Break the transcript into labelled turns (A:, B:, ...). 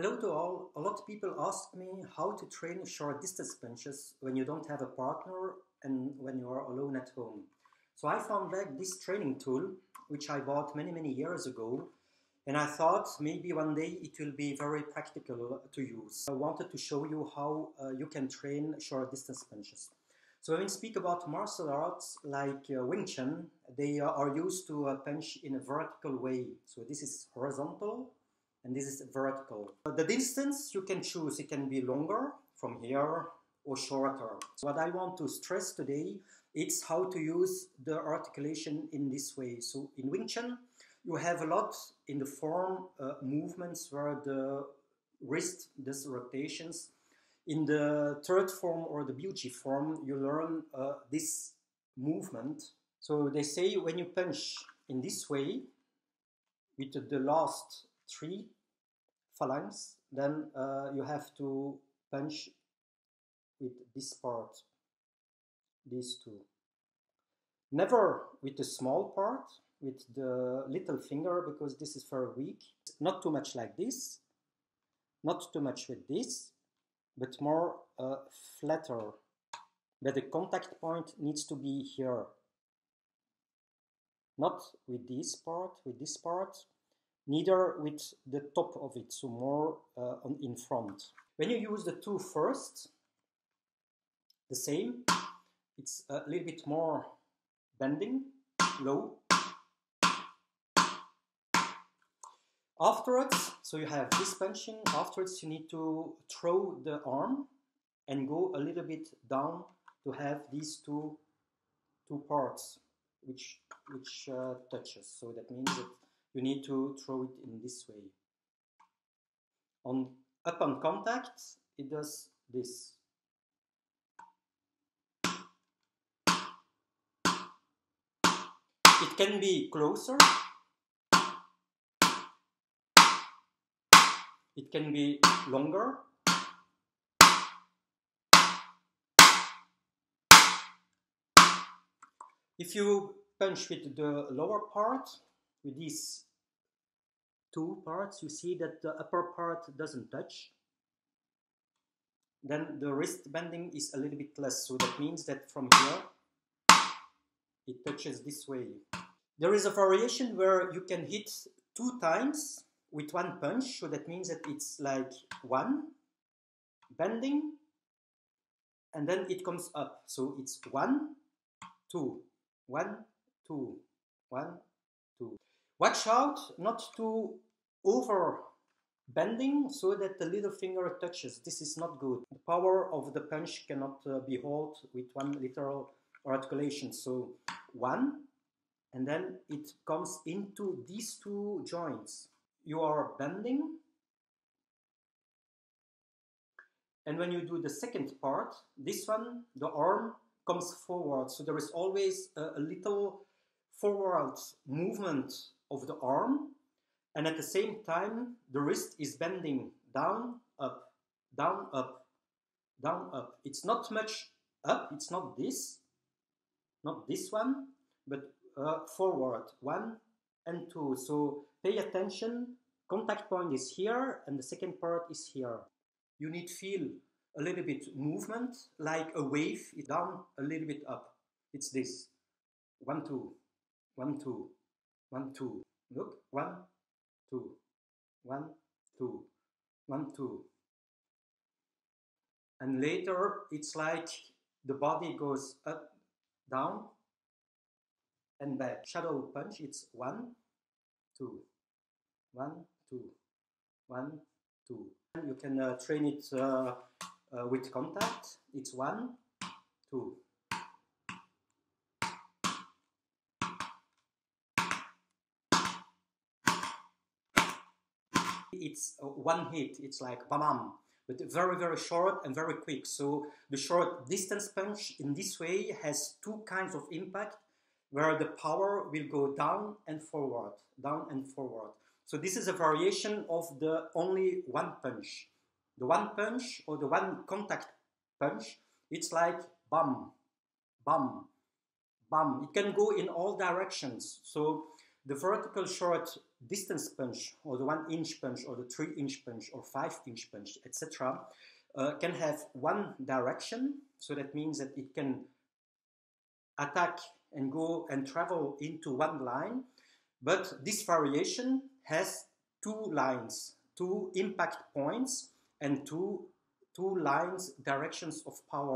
A: Hello to all. A lot of people ask me how to train short distance punches when you don't have a partner and when you are alone at home. So I found back this training tool, which I bought many years ago, and I thought maybe one day it will be very practical to use. I wanted to show you how you can train short distance punches. So when we speak about martial arts like Wing Chun, they are used to punch in a vertical way. So this is horizontal and this is vertical. The distance you can choose, it can be longer from here or shorter. So what I want to stress today, it's how to use the articulation in this way. So in Wing Chun, you have a lot in the form movements where the wrist does rotations. In the third form or the beauty form, you learn this movement. So they say when you punch in this way, with the last three phalanx, then you have to punch with this part, these two. Never with the small part, with the little finger, because this is very weak. Not too much like this, not too much with this, but more flatter. But the contact point needs to be here. Not with this part, neither with the top of it, so more in front. When you use the two first, the same, it's a little bit more bending, low. Afterwards, so you have this punching, afterwards you need to throw the arm and go a little bit down to have these two parts which touches. So that means that you need to throw it in this way. Upon contact, it does this. It can be closer. It can be longer. If you punch with the lower part, with these two parts, you see that the upper part doesn't touch. Then the wrist bending is a little bit less, so that means that from here it touches this way. There is a variation where you can hit 2 times with one punch, so that means that it's like one bending and then it comes up. So it's 1, 2, 1, 2, 1, 2. Watch out not to over bending so that the little finger touches. This is not good. The power of the punch cannot be held with one literal articulation. So 1, and then it comes into these two joints. You are bending, and when you do the second part, this one, the arm comes forward. So there is always a little forward movement of the arm, and at the same time the wrist is bending down, up, down, up, down, up. It's not much up, it's not this one, but forward, 1 and 2. So pay attention, contact point is here and the second part is here. You need feel a little bit movement, like a wave, it's down, a little bit up. It's this, 1, 2, 1, 2, 1, 2. Look, 1, 2, 1, 2, 1, 2. And later it's like the body goes up, down, and back. Shadow punch, it's 1, 2, 1, 2, 1, 2. You can train it with contact. It's 1, 2. It's one hit. It's like bam, but very short and very quick. So the short distance punch in this way has 2 kinds of impact, where the power will go down and forward, down and forward. So this is a variation of the only one punch. The one punch or the one contact punch, it's like bam, bam, bam. It can go in all directions. So the vertical short distance punch or the 1-inch punch or the 3-inch punch or 5-inch punch, etc., can have one direction. So that means that it can attack and go and travel into one line. But this variation has two lines, two impact points, and two lines, directions of power.